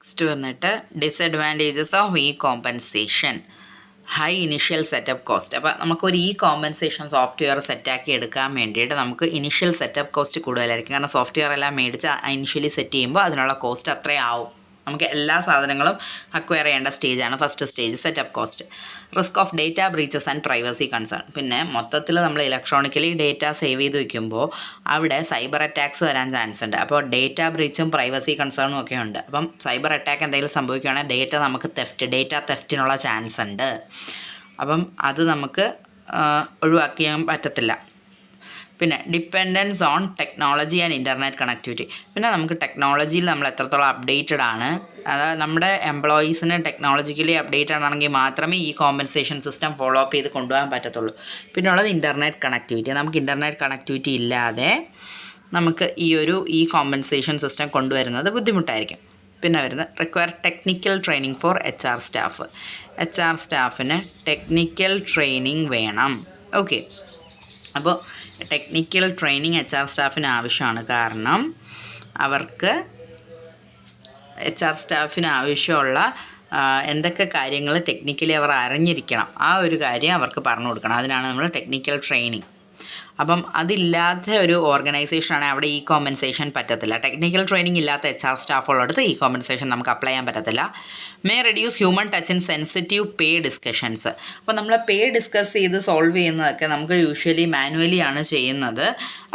Next വന്നിട്ട് disadvantages of E compensation. High initial setup cost. അപ്പോൾ നമുക്കൊരു ഇ കോമ്പൻസേഷൻ സോഫ്റ്റ്വെയർ സെറ്റാക്കി എടുക്കാൻ വേണ്ടിയിട്ട് നമുക്ക് ഇനിഷ്യൽ സെറ്റപ്പ് കോസ്റ്റ് കൂടുതലായിരിക്കും. കാരണം സോഫ്റ്റ്വെയർ എല്ലാം മേടിച്ച് ഇനിഷ്യലി സെറ്റ് ചെയ്യുമ്പോൾ അതിനുള്ള കോസ്റ്റ് അത്രയും ആവും. നമുക്ക് എല്ലാ സാധനങ്ങളും അക്വയർ ചെയ്യേണ്ട സ്റ്റേജാണ് first stage, setup cost. Risk of data breaches and privacy concern. പിന്നെ മൊത്തത്തിൽ നമ്മൾ ഇലക്ട്രോണിക്കലി ഡേറ്റ സേവ് ചെയ്ത് വയ്ക്കുമ്പോൾ അവിടെ സൈബർ അറ്റാക്സ് വരാൻ ചാൻസ് ഉണ്ട്. അപ്പോൾ ഡേറ്റ ബ്രീച്ചും പ്രൈവസി കൺസേണും ഒക്കെ ഉണ്ട്. അപ്പം സൈബർ അറ്റാക്ക് എന്തെങ്കിലും സംഭവിക്കുകയാണെങ്കിൽ ഡേറ്റ തെഫ്റ്റിനുള്ള ചാൻസ് ഉണ്ട്. അപ്പം അത് നമുക്ക് ഒഴിവാക്കാൻ പറ്റത്തില്ല. പിന്നെ dependence on technology and internet connectivity. പിന്നെ നമുക്ക് ടെക്നോളജിയിൽ നമ്മൾ എത്രത്തോളം അപ്ഡേറ്റഡ് ആണ്, അതായത് നമ്മുടെ എംപ്ലോയീസിന് ടെക്നോളജിക്കലി അപ്ഡേറ്റഡ് ആണെങ്കിൽ മാത്രമേ ഈ കോമ്പൻസേഷൻ സിസ്റ്റം ഫോളോ അപ്പ് ചെയ്ത് കൊണ്ടുപോകാൻ പറ്റത്തുള്ളൂ. പിന്നെ ഉള്ളത് ഇൻ്റർനെറ്റ് കണക്ടിവിറ്റി. നമുക്ക് ഇൻ്റർനെറ്റ് കണക്ടിവിറ്റി ഇല്ലാതെ നമുക്ക് ഈ കോമ്പൻസേഷൻ സിസ്റ്റം കൊണ്ടുവരുന്നത് ബുദ്ധിമുട്ടായിരിക്കും. പിന്നെ വരുന്നത് require technical training for HR staff. HR സ്റ്റാഫിന് ടെക്നിക്കൽ ട്രെയിനിങ് വേണം. ഓക്കെ, അപ്പോൾ ടെക്നിക്കൽ ട്രെയിനിങ് HR സ്റ്റാഫിന് ആവശ്യമാണ്. കാരണം അവർക്ക് HR സ്റ്റാഫിന് ആവശ്യമുള്ള എന്തൊക്കെ കാര്യങ്ങൾ ടെക്നിക്കലി അവർ അറിഞ്ഞിരിക്കണം, ആ ഒരു കാര്യം അവർക്ക് പറഞ്ഞു കൊടുക്കണം. അതിനാണ് നമ്മൾ ടെക്നിക്കൽ ട്രെയിനിങ്. അപ്പം അതില്ലാത്ത ഒരു ഓർഗനൈസേഷനാണെങ്കിൽ അവിടെ ഈ കോമ്പൻസേഷൻ പറ്റത്തില്ല. ടെക്നിക്കൽ ട്രെയിനിങ് ഇല്ലാത്ത HR സ്റ്റാഫുള്ളടുത്ത് ഈ കോമ്പൻസേഷൻ നമുക്ക് അപ്ലൈ ചെയ്യാൻ പറ്റത്തില്ല. May reduce human touch in sensitive pay discussions. അപ്പോൾ നമ്മൾ പേ ഡിസ്കസ് ചെയ്ത് സോൾവ് ചെയ്യുന്നതൊക്കെ നമുക്ക് യൂഷ്വലി മാനുവലി ആണ് ചെയ്യുന്നത്.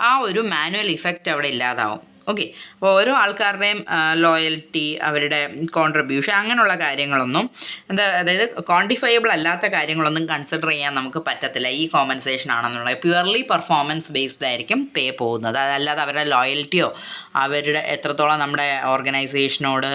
ആ ഒരു മാനുവൽ ഇഫക്റ്റ് അവിടെ ഇല്ലാതാവും. ഓക്കെ, അപ്പോൾ ഓരോ ആൾക്കാരുടെയും ലോയൽറ്റി, അവരുടെ കോൺട്രിബ്യൂഷൻ, അങ്ങനെയുള്ള കാര്യങ്ങളൊന്നും അതായത് ക്വാണ്ടിഫയബിൾ അല്ലാത്ത കാര്യങ്ങളൊന്നും കൺസിഡർ ചെയ്യാൻ നമുക്ക് പറ്റത്തില്ല ഈ കോമ്പൻസേഷൻ ആണെന്നുള്ളത്. പ്യുവർലി പെർഫോമൻസ് ബേസ്ഡ് ആയിരിക്കും പേ പോകുന്നത്. അതല്ലാതെ അവരുടെ ലോയൽറ്റിയോ അവരുടെ എത്രത്തോളം നമ്മുടെ ഓർഗനൈസേഷനോട്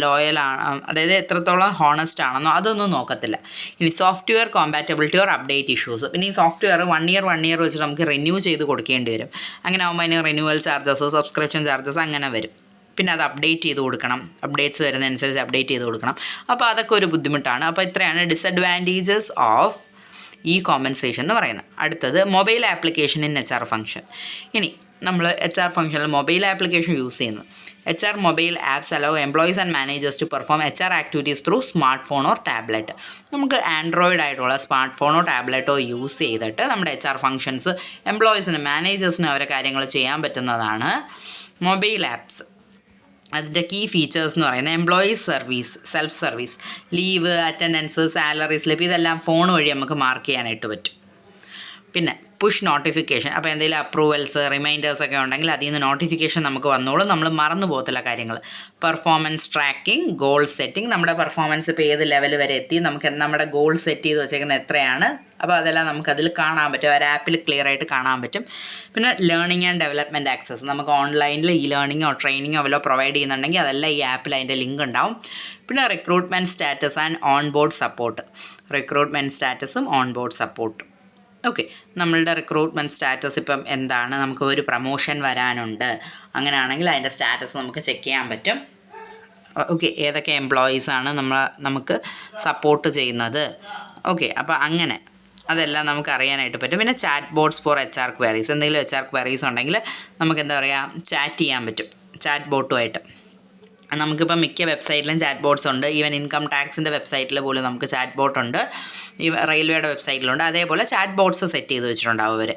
ലോയലാണ്, അതായത് എത്രത്തോളം ഹോണസ്റ്റ് ആണെന്നോ അതൊന്നും നോക്കത്തില്ല. ഇനി software compatibility or update issues. പിന്നെ ഈ സോഫ്റ്റ്വെയർ 1 ഇയർ വെച്ചിട്ട് നമുക്ക് റിന്യൂ ചെയ്ത് കൊടുക്കേണ്ടി വരും. അങ്ങനെ ആകുമ്പോൾ അതിന് റിന്യൂവൽ ചാർജസ്, സബ്സ്ക്രിപ്ഷൻ ചാർജസ് അങ്ങനെ വരും. പിന്നെ അത് അപ്ഡേറ്റ് ചെയ്ത് കൊടുക്കണം, അപ്ഡേറ്റ്സ് വരുന്നതനുസരിച്ച് അപ്ഡേറ്റ് ചെയ്ത് കൊടുക്കണം. അപ്പോൾ അതൊക്കെ ഒരു ബുദ്ധിമുട്ടാണ്. അപ്പോൾ ഇത്രയാണ് ഡിസഡ്വാൻറ്റേജസ് ഓഫ് ഈ കോമ്പൻസേഷൻ എന്ന് പറയുന്നത്. അടുത്തത് mobile application in HR function. ഇനി നമ്മൾ HR ഫംഗ്ഷനിൽ മൊബൈൽ ആപ്ലിക്കേഷൻ യൂസ് ചെയ്യുന്നു. HR mobile apps allow employees and managers to perform HR activities through smart phone or tablet. നമുക്ക് ആൻഡ്രോയിഡ് ആയിട്ടുള്ള സ്മാർട്ട് ഫോണോ ടാബ്ലറ്റോ യൂസ് ചെയ്തിട്ട് നമ്മുടെ HR ഫംഗ്ഷൻസ് എംപ്ലോയീസിനും മാനേജേഴ്സിനും അവരെ കാര്യങ്ങൾ ചെയ്യാൻ പറ്റുന്നതാണ് മൊബൈൽ ആപ്സ്. അതിൻ്റെ കീ ഫീച്ചേഴ്സ് എന്ന് പറയുന്നത് employees service, self service, leave, attendance, salary slip, ഇതെല്ലാം ഫോൺ വഴി നമുക്ക് മാർക്ക് ചെയ്യാനായിട്ട് പറ്റും. പിന്നെ പുഷ് നോട്ടിഫിക്കേഷൻ. അപ്പോൾ എന്തെങ്കിലും അപ്രൂവൽസ്, റിമൈൻഡേഴ്സൊക്കെ ഉണ്ടെങ്കിൽ അതിൽ നിന്ന് നോട്ടിഫിക്കേഷൻ നമുക്ക് വന്നോളും, നമ്മൾ മറന്നു പോകത്തില്ല കാര്യങ്ങൾ. Performance tracking, goal setting. നമ്മുടെ പെർഫോമൻസ് ഇപ്പോൾ ഏത് ലെവൽ വരെ എത്തി, നമുക്ക് നമ്മുടെ ഗോൾ സെറ്റ് ചെയ്ത് വെച്ചേക്കുന്നത് എത്രയാണ്, അപ്പോൾ അതെല്ലാം നമുക്കതിൽ കാണാൻ പറ്റും, ഒരു ആപ്പിൽ ക്ലിയർ ആയിട്ട് കാണാൻ പറ്റും. പിന്നെ ലേണിംഗ് ആൻഡ് ഡെവലപ്മെൻറ്റ് ആക്സസ്. നമുക്ക് ഓൺലൈനിൽ ഈ ലേണിങ്ങോ ട്രെയിനിങ്ങോ വല്ലോ പ്രൊവൈഡ് ചെയ്യുന്നുണ്ടെങ്കിൽ അതെല്ലാം ഈ ആപ്പിൽ അതിൻ്റെ ലിങ്ക് ഉണ്ടാവും. പിന്നെ recruitment status and onboard support. Recruitment സ്റ്റാറ്റസും ഓൺ ബോർഡ് സപ്പോർട്ടും. ഓക്കെ, നമ്മളുടെ റിക്രൂട്ട്മെൻറ്റ് സ്റ്റാറ്റസ് ഇപ്പം എന്താണ്, നമുക്ക് ഒരു പ്രൊമോഷൻ വരാനുണ്ട്, അങ്ങനെയാണെങ്കിൽ അതിൻ്റെ സ്റ്റാറ്റസ് നമുക്ക് ചെക്ക് ചെയ്യാൻ പറ്റും. ഓക്കെ, ഏതൊക്കെ എംപ്ലോയീസാണ് നമുക്ക് സപ്പോർട്ട് ചെയ്യുന്നത്. ഓക്കെ, അപ്പോൾ അങ്ങനെ അതെല്ലാം നമുക്ക് അറിയാനായിട്ട് പറ്റും. പിന്നെ chat bots for HR queries. എന്തെങ്കിലും HR ക്വയറീസ് ഉണ്ടെങ്കിൽ നമുക്ക് ചാറ്റ് ചെയ്യാൻ പറ്റും ചാറ്റ് ബോട്ടുമായിട്ട്. നമുക്കിപ്പോൾ മിക്ക വെബ്സൈറ്റിലും ചാറ്റ് ബോട്ട്സ് ഉണ്ട്. ഈവൻ ഇൻകം ടാക്സിൻ്റെ വെബ്സൈറ്റിൽ പോലും നമുക്ക് ചാറ്റ് ബോട്ടുണ്ട്, ഈ റെയിൽവേയുടെ വെബ്സൈറ്റിലുണ്ട്. അതേപോലെ ചാറ്റ് ബോട്ട്സ് സെറ്റ് ചെയ്ത് വെച്ചിട്ടുണ്ടാവും അവർ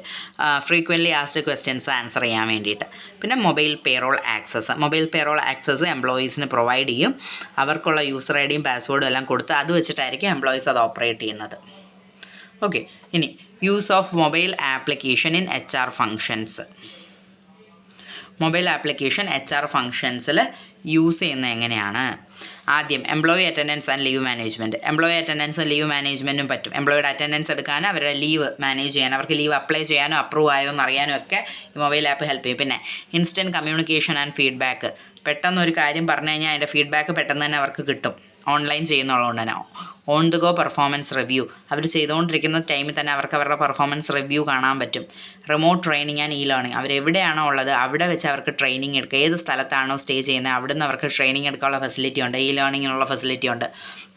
ഫ്രീക്വൻ്റ്ലി ആസ്ക്ഡ് ക്വസ്റ്റ്യൻസ് ആൻസർ ചെയ്യാൻ വേണ്ടിയിട്ട്. പിന്നെ മൊബൈൽ പേറോൾ ആക്സസ് എംപ്ലോയീസിന് പ്രൊവൈഡ് ചെയ്യും. അവർക്കുള്ള യൂസർ ഐഡിയും പാസ്വേഡും എല്ലാം കൊടുത്ത് അത് വെച്ചിട്ടായിരിക്കും എംപ്ലോയീസ് അത് ഓപ്പറേറ്റ് ചെയ്യുന്നത്. ഓക്കെ, ഇനി use of mobile application in HR functions. Mobile application HR ഫങ്ഷൻസിൽ യൂസ് ചെയ്യുന്നത് എങ്ങനെയാണ്? ആദ്യം employee attendance and leave management. Employee അറ്റൻഡൻസും ലീവ് മാനേജ്മെൻറ്റും പറ്റും. എംപ്ലോയിയുടെ അറ്റൻഡൻസ് എടുക്കാനും അവരുടെ ലീവ് മാനേജ് ചെയ്യാനും അവർക്ക് ലീവ് അപ്ലൈ ചെയ്യാനോ അപ്രൂവ് ആയോ എന്ന് അറിയാനും ഒക്കെ ഈ മൊബൈൽ ആപ്പ് ഹെൽപ്പ് ചെയ്യും. പിന്നെ ഇൻസ്റ്റൻറ്റ് കമ്മ്യൂണിക്കേഷൻ ആൻഡ് ഫീഡ്ബാക്ക്. പെട്ടെന്നൊരു കാര്യം പറഞ്ഞു കഴിഞ്ഞാൽ അതിൻ്റെ ഫീഡ്ബാക്ക് പെട്ടെന്ന് തന്നെ അവർക്ക് കിട്ടും, ഓൺലൈൻ ചെയ്യുന്നുള്ളതുകൊണ്ട് തന്നെ. On the go performance review, അവർ ചെയ്തുകൊണ്ടിരിക്കുന്ന ടൈമിൽ തന്നെ അവർക്ക് അവരുടെ പെർഫോമൻസ് റിവ്യൂ കാണാൻ പറ്റും. റിമോട്ട് ട്രെയിനിങ് ആൻഡ് ലേണിംഗ്, അവരെവിടെയാണോ ഉള്ളത് അവിടെ വെച്ച് അവർക്ക് ട്രെയിനിങ് എടുക്കുക. ഏത് സ്ഥലത്താണോ സ്റ്റേ ചെയ്യുന്നത് അവിടുന്ന് അവർക്ക് ട്രെയിനിങ് എടുക്കാനുള്ള ഫെസിലിറ്റി ഉണ്ട്, ലേണിങ്ങിനുള്ള ഫെസിലിറ്റി ഉണ്ട്.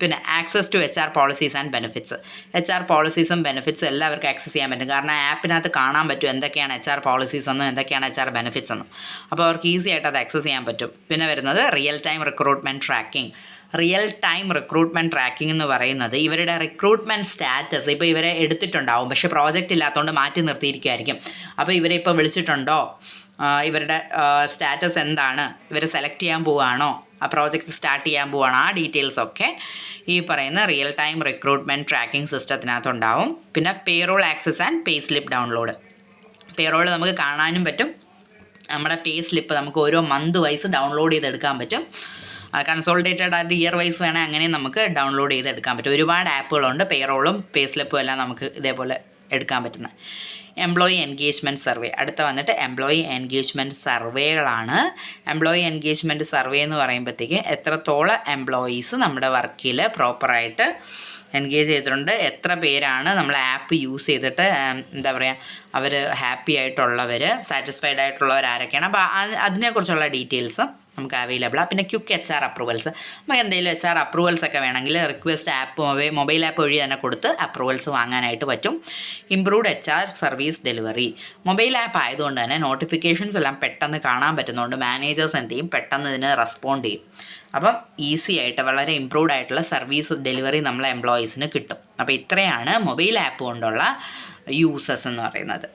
പിന്നെ access to HR policies and benefits, HR പോളിസീസും ബെനിഫിറ്റ്സും എല്ലാവർക്കും ആക്സസ് ചെയ്യാൻ പറ്റും. കാരണം ആപ്പിനകത്ത് കാണാൻ പറ്റും എന്തൊക്കെയാണ് HR പോളിസീസ് എന്നും എന്തൊക്കെയാണ് HR ബെനിഫിറ്റ്സ് എന്നും. അപ്പോൾ അവർക്ക് ഈസി ആയിട്ട് അത് ആക്സസ് ചെയ്യാൻ പറ്റും. പിന്നെ വരുന്നത് real time recruitment tracking. Real time recruitment tracking എന്ന് പറയുന്നത് ഇവരുടെ റിക്രൂട്ട്മെൻറ്റ് സ്റ്റാറ്റസ്, ഇപ്പോൾ ഇവരെ എടുത്തിട്ടുണ്ടാവും പക്ഷേ പ്രോജക്റ്റ് ഇല്ലാത്തതുകൊണ്ട് മാറ്റി നിർത്തിയിരിക്കുമായിരിക്കും. അപ്പോൾ ഇവരെ ഇപ്പോൾ വിളിച്ചിട്ടുണ്ടോ, ഇവരുടെ സ്റ്റാറ്റസ് എന്താണ്, ഇവർ സെലക്ട് ചെയ്യാൻ പോവുകയാണോ, ആ പ്രോജക്റ്റ് സ്റ്റാർട്ട് ചെയ്യാൻ പോവുകയാണോ, ആ ഡീറ്റെയിൽസൊക്കെ ഈ പറയുന്ന റിയൽ ടൈം റിക്രൂട്ട്മെൻറ്റ് ട്രാക്കിംഗ് സിസ്റ്റത്തിനകത്തുണ്ടാവും. പിന്നെ payroll access and pay slip download. Payroll നമുക്ക് കാണാനും പറ്റും, നമ്മുടെ പേ സ്ലിപ്പ് നമുക്ക് ഓരോ മന്ത് വൈസ് ഡൗൺലോഡ് ചെയ്തെടുക്കാൻ പറ്റും. കൺസോളിഡേറ്റഡ് ആയിട്ട് ഇയർ വൈസ് വേണേൽ അങ്ങനെ നമുക്ക് ഡൗൺലോഡ് ചെയ്തെടുക്കാൻ പറ്റും. ഒരുപാട് ആപ്പുകളുണ്ട്, പേറോളും പേ സ്ലിപ്പും എല്ലാം നമുക്ക് ഇതേപോലെ എടുക്കാൻ പറ്റുന്നത്. എംപ്ലോയി എൻഗേജ്മെൻറ്റ് സർവേ, അടുത്ത വന്നിട്ട് എംപ്ലോയി എൻഗേജ്മെൻറ്റ് സർവേകളാണ്. എംപ്ലോയി എൻഗേജ്മെൻറ്റ് സർവേ എന്ന് പറയുമ്പോഴത്തേക്ക് എത്രത്തോളം എംപ്ലോയീസ് നമ്മുടെ വർക്കിൽ പ്രോപ്പറായിട്ട് എൻഗേജ് ചെയ്തിട്ടുണ്ട്, എത്ര പേരാണ് നമ്മൾ ആപ്പ് യൂസ് ചെയ്തിട്ട് എന്താ പറയുക അവർ ഹാപ്പി ആയിട്ടുള്ളവർ, സാറ്റിസ്ഫൈഡ് ആയിട്ടുള്ളവർ ആരൊക്കെയാണ്. അപ്പോൾ അതിനെക്കുറിച്ചുള്ള ഡീറ്റെയിൽസ് നമുക്ക് അവൈലബിളാണ്. പിന്നെ ക്വിക്ക് HR അപ്രൂവൽസ്, നമുക്ക് എന്തെങ്കിലും HR അപ്രൂവൽസ് ഒക്കെ വേണമെങ്കിൽ റിക്വസ്റ്റ് ആപ്പ് മൊബൈൽ ആപ്പ് വഴി തന്നെ കൊടുത്ത് അപ്രൂവൽസ് വാങ്ങാനായിട്ട് പറ്റും. Improved HR service delivery, mobile app ആയതുകൊണ്ട് തന്നെ നോട്ടിഫിക്കേഷൻസ് എല്ലാം പെട്ടെന്ന് കാണാൻ പറ്റുന്നതുകൊണ്ട് മാനേജേഴ്സ് എന്ത് ചെയ്യും, പെട്ടെന്ന് ഇതിന് റെസ്പോണ്ട് ചെയ്യും. അപ്പം ഈസി ആയിട്ട് വളരെ ഇംപ്രൂവ്ഡ് ആയിട്ടുള്ള സർവീസ് ഡെലിവറി നമ്മളെ എംപ്ലോയീസിന് കിട്ടും. അപ്പോൾ ഇത്രയാണ് മൊബൈൽ ആപ്പ് കൊണ്ടുള്ള യൂസസ് എന്ന് പറയുന്നത്.